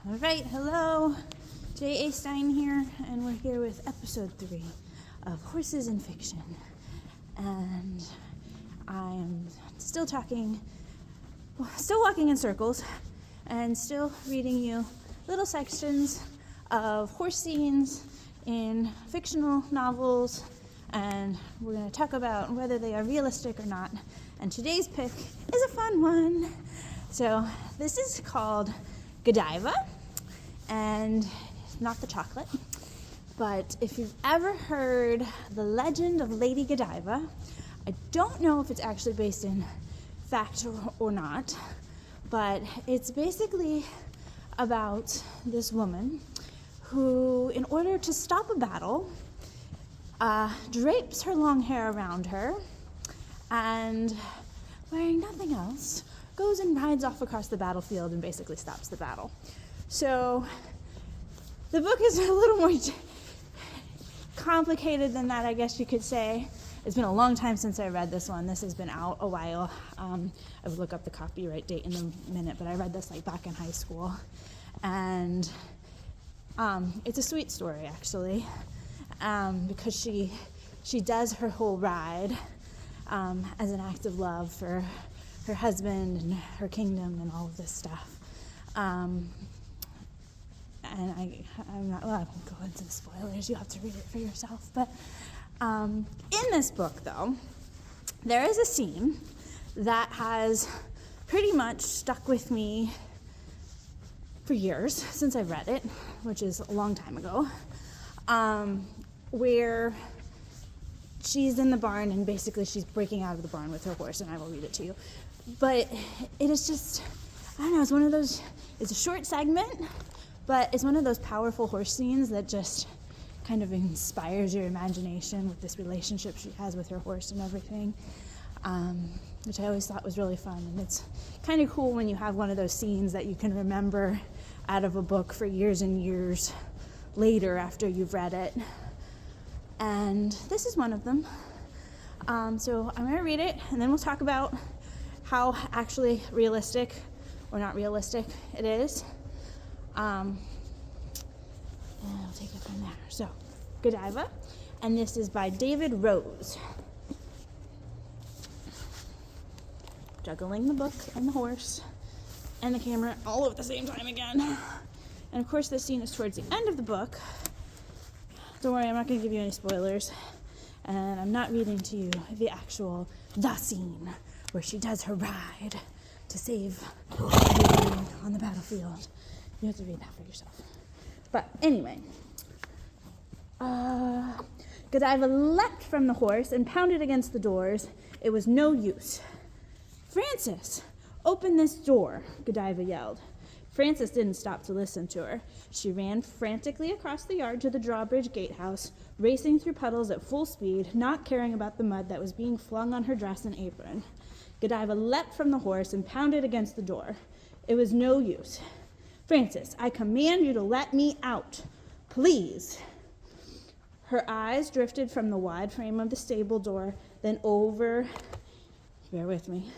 All right, hello, J.A. Stein here, and we're here with episode 3 of Horses in Fiction. And I am still walking in circles, and still reading you little sections of horse scenes in fictional novels, and we're going to talk about whether they are realistic or not. And today's pick is a fun one. So this is called Godiva, and not the chocolate, but if you've ever heard the legend of Lady Godiva, I don't know if it's actually based in fact or not, but it's basically about this woman who, in order to stop a battle, drapes her long hair around her and, wearing nothing else, goes and rides off across the battlefield and basically stops the battle. So the book is a little more complicated than that, I guess you could say. It's been a long time since I read this one. This has been out a while. I would look up the copyright date in a minute, but I read this back in high school. And it's a sweet story, actually, because she does her whole ride as an act of love for her husband and her kingdom and all of this stuff. And I'm not, well, I won't go into the spoilers. You have to read it for yourself. But in this book, though, there is a scene that has pretty much stuck with me for years since I've read it, which is a long time ago, where she's in the barn and basically she's breaking out of the barn with her horse, and I will read it to you. But it is just, I don't know, it's one of those, it's a short segment, but it's one of those powerful horse scenes that just kind of inspires your imagination with this relationship she has with her horse and everything, which I always thought was really fun. And it's kind of cool when you have one of those scenes that you can remember out of a book for years and years later after you've read it. And this is one of them. So I'm going to read it, and then we'll talk about how actually realistic or not realistic it is. And I'll take it from there. So, Godiva, and this is by David Rose. Juggling the book and the horse and the camera all at the same time again. And of course, this scene is towards the end of the book. Don't worry, I'm not going to give you any spoilers. And I'm not reading to you the scene where she does her ride to save everyone on the battlefield. You have to read that for yourself. But anyway, Godiva leapt from the horse and pounded against the doors. It was no use. "Frances, open this door," Godiva yelled. Frances didn't stop to listen to her. She ran frantically across the yard to the drawbridge gatehouse, racing through puddles at full speed, not caring about the mud that was being flung on her dress and apron. Godiva leapt from the horse and pounded against the door. It was no use. "Frances, I command you to let me out. Please." Her eyes drifted from the wide frame of the stable door, then over, bear with me,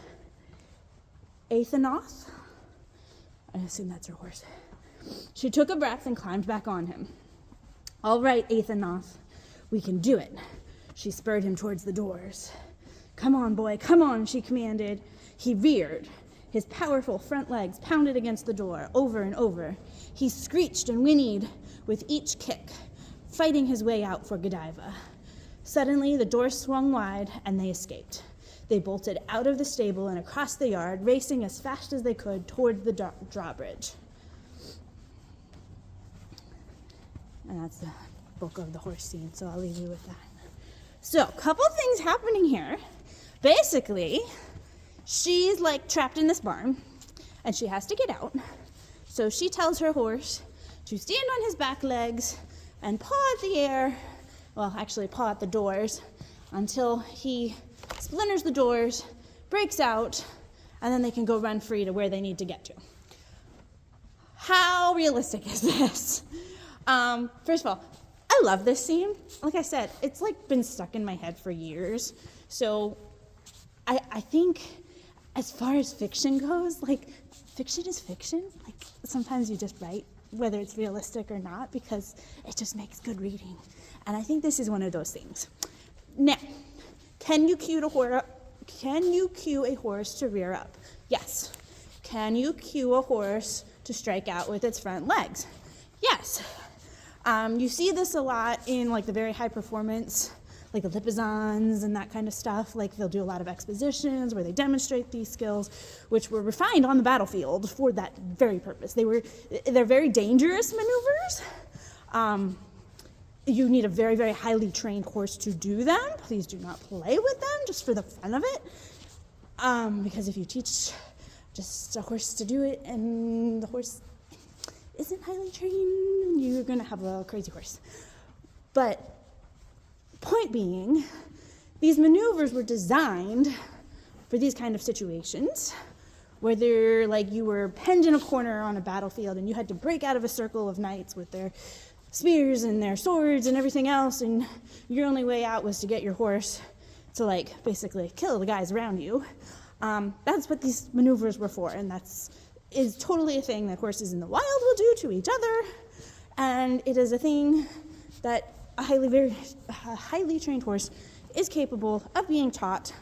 Athenoth? I assume that's her horse. She took a breath and climbed back on him. "All right, Athenoth, we can do it." She spurred him towards the doors. "Come on, boy, come on," she commanded. He reared. His powerful front legs pounded against the door over and over. He screeched and whinnied with each kick, fighting his way out for Godiva. Suddenly, the door swung wide, and they escaped. They bolted out of the stable and across the yard, racing as fast as they could toward the drawbridge. And that's the bulk of the horse scene, so I'll leave you with that. So, a couple things happening here. Basically, she's trapped in this barn, and she has to get out. So she tells her horse to stand on his back legs and paw at the air, well, actually paw at the doors, until he splinters the doors, breaks out, and then they can go run free to where they need to get to. How realistic is this? First of all, I love this scene. Like I said, it's been stuck in my head for years. So I think as far as fiction goes, fiction is fiction. Like, sometimes you just write, whether it's realistic or not, because it just makes good reading. And I think this is one of those things. Now, can you cue a horse to rear up? Yes. Can you cue a horse to strike out with its front legs? Yes. You see this a lot in like the very high performance, like the Lipizans and that kind of stuff. Like they'll do a lot of expositions where they demonstrate these skills, which were refined on the battlefield for that very purpose. They're very dangerous maneuvers. You need a very, very highly trained horse to do them. Please do not play with them just for the fun of it. Because if you teach just a horse to do it and the horse isn't highly trained, you're going to have a crazy horse. But point being, these maneuvers were designed for these kind of situations, whether like you were penned in a corner on a battlefield and you had to break out of a circle of knights with their spears and their swords and everything else, and your only way out was to get your horse to like basically kill the guys around you. That's what these maneuvers were for, and is totally a thing that horses in the wild will do to each other, and it is a thing that a highly trained horse is capable of being taught,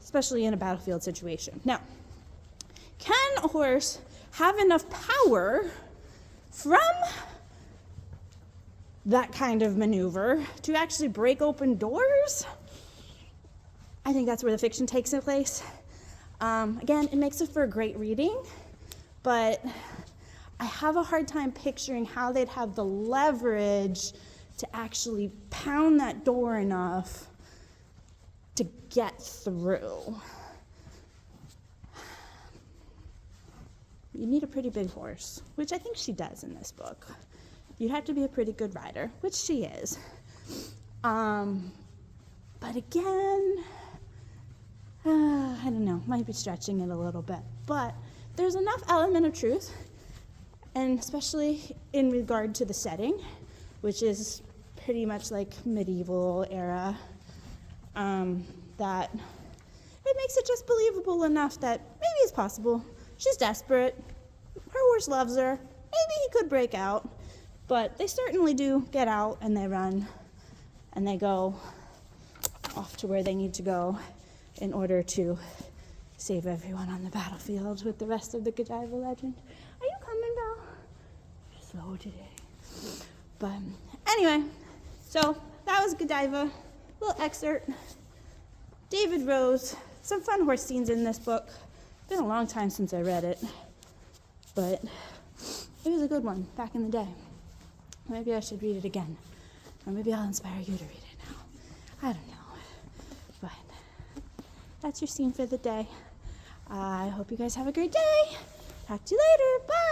especially in a battlefield situation. Now, can a horse have enough power from that kind of maneuver to actually break open doors? I think that's where the fiction takes place. Again, it makes it for a great reading, but I have a hard time picturing how they'd have the leverage to actually pound that door enough to get through. You need a pretty big horse, which I think she does in this book. You have to be a pretty good rider, which she is. But again, I don't know, might be stretching it a little bit, but there's enough element of truth, and especially in regard to the setting, which is pretty much like medieval era, that it makes it just believable enough that maybe it's possible. She's desperate. Her horse loves her. Maybe he could break out, but they certainly do get out and they run and they go off to where they need to go in order to save everyone on the battlefield with the rest of the Godiva legend. Are you coming, Belle? You're slow today. But anyway, so that was Godiva. Little excerpt. David Rose. Some fun horse scenes in this book. Been a long time since I read it, but it was a good one back in the day. Maybe I should read it again, or maybe I'll inspire you to read it now. I don't know, but that's your scene for the day. I hope you guys have a great day. Talk to you later. Bye.